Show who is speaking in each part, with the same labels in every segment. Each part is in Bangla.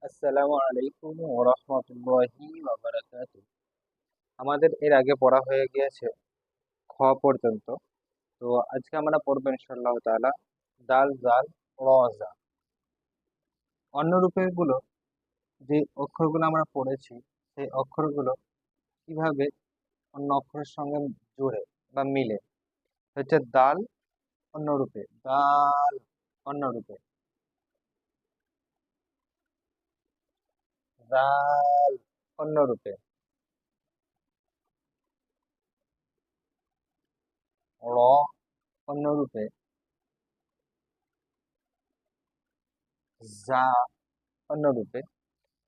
Speaker 1: আসসালামু আলাইকুম ওয়া রাহমাতুল্লাহি ওয়া বারাকাতুহু। আমাদের এর আগে পড়া হয়ে গিয়েছে খ পর্যন্ত। তো আজকে আমরা পড়বো ইনশাআল্লাহ তাআলা দাল জাল র জা। অন্য রূপের গুলো যে অক্ষরগুলো আমরা পড়েছি সেই অক্ষরগুলো কিভাবে অন্য অক্ষরের সঙ্গে জুড়ে বা মিলে হচ্ছে দাল অন্য রূপে, দাল অন্য রূপে, দাল অন্য রূপে, র অন্য রূপে, জা অন্য রূপে।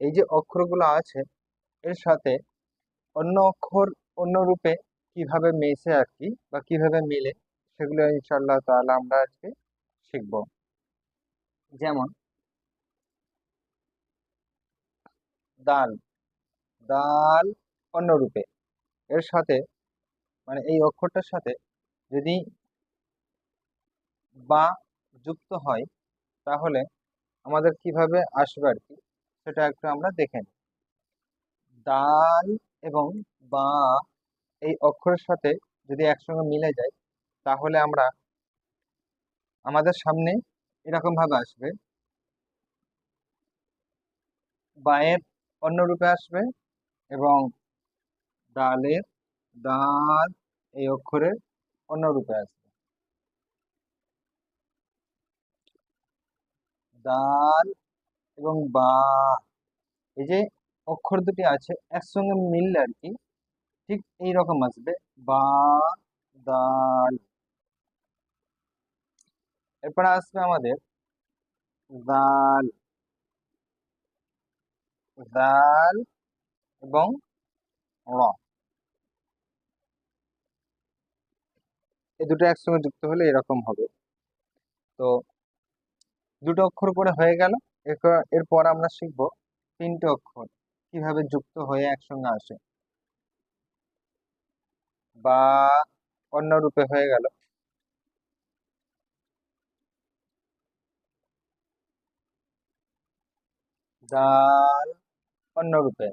Speaker 1: এই যে অক্ষরগুলো আছে এর সাথে অন্য অক্ষর অন্য রূপে কিভাবে মেশে আর কি বা কিভাবে মিলে সেগুলো ইনশাআল্লাহ তাআলা আমরা আজকে শিখব। যেমন দাল, দাল অন্য রূপে এর সাথে মানে এই অক্ষরটার সাথে যদি বা যুক্ত হয় তাহলে আমাদের কিভাবে আসবে আর কি সেটা একটু আমরা দেখে নিই। দাল এবং বা এই অক্ষরের সাথে যদি একসঙ্গে মিলে যায় তাহলে আমরা আমাদের সামনে এরকম ভাবে আসবে, বায়ের অন্য রূপে আসবে এবং ডালের, দাল এই অক্ষরের অন্য রূপে আসবে। দাল এবং বা এই যে অক্ষর দুটি আছে একসঙ্গে মিললে আর কি ঠিক এই রকম আসবে, বা দাল। এরপরে আসবে আমাদের দাল, দাল এবং র, এই দুটো একসঙ্গে যুক্ত হলে এরকম হবে। তো দুটো অক্ষর করে হয়ে গেল। এরপর আমরা শিখবো তিনটে অক্ষর কিভাবে যুক্ত হয়ে একসঙ্গে আসে। বা অন্য রূপে হয়ে গেল, দাল অন্য রূপে,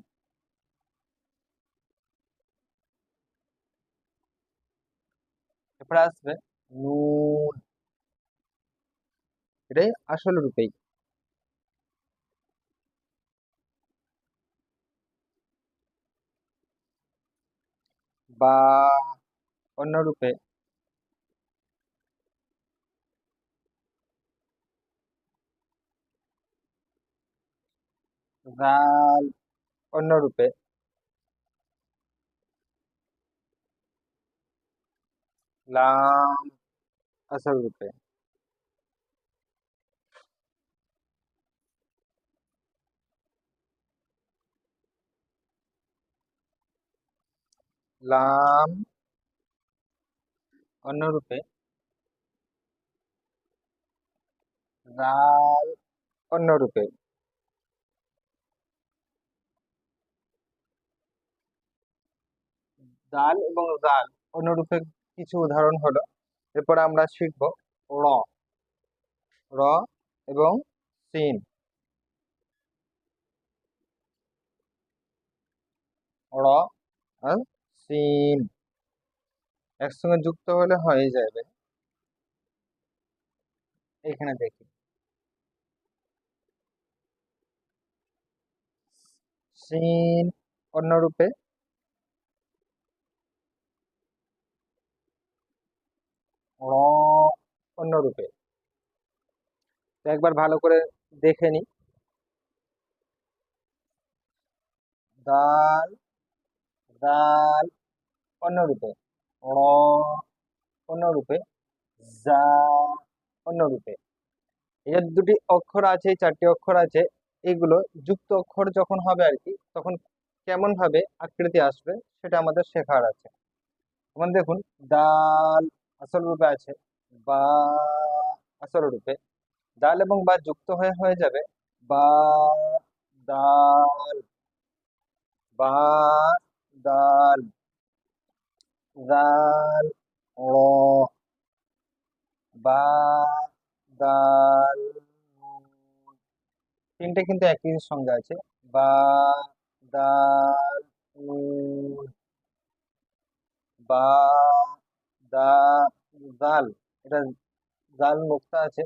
Speaker 1: এরপরে আসবে নুন, এটাই আসল রূপেই। বা অন্য রূপে, জাল অন্য রূপে, লাম আসল রূপে। লাম অন্য রূপে, জাল অন্য রূপে। দাল এবং জাল অন্য রূপে কিছু উদাহরণ হলো। এরপর আমরা শিখবো র, র এবং সিন, র আর সিন একসঙ্গে যুক্ত হলে হয়ে যাবে। এখানে দেখি সিন অন্য রূপে, র অন্য রূপে। তো একবার ভালো করে দেখে নি। দাল, দাল অন্য রূপে, র অন্য রূপে, জা অন্য রূপে। এই যে দুটি অক্ষর আছে, এই চারটি অক্ষর আছে, এগুলো যুক্ত অক্ষর যখন হবে আর কি তখন কেমন ভাবে আকৃতি আসবে সেটা আমাদের শেখার আছে। যেমন দেখুন দাল আসল রূপে আছে, বা আসল রূপে, দাল এবং বা যুক্ত হয়ে হয়ে যাবে বা দাল, বা দাল, দাল র, বা দাল নুন। তিনটে কিন্তু একই সিন সঙ্গে আছে। বা, দাল, নুন, বা, দা, দাল, এটা জাল মুক্তা আছে।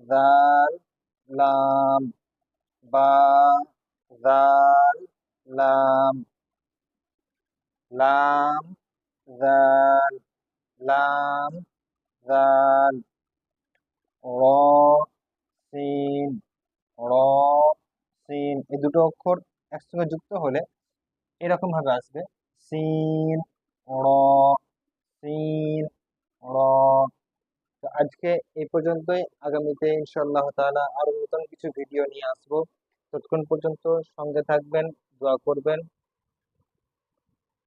Speaker 1: জাল, লাম, বা, জাল, লাম, লাম, জাল, লাম, জাল, র, সিন, র, সিন, এই দুটো অক্ষর একসঙ্গে যুক্ত হলে এরকম ভাবে আসবে। সিন, র, সিন, র। তো আজকে এই পর্যন্তই। আগামীতে ইনশাআল্লাহ তাআলা আরো নতুন কিছু ভিডিও নিয়ে আসবো। ততক্ষণ পর্যন্ত সঙ্গে থাকবেন, দোয়া করবেন।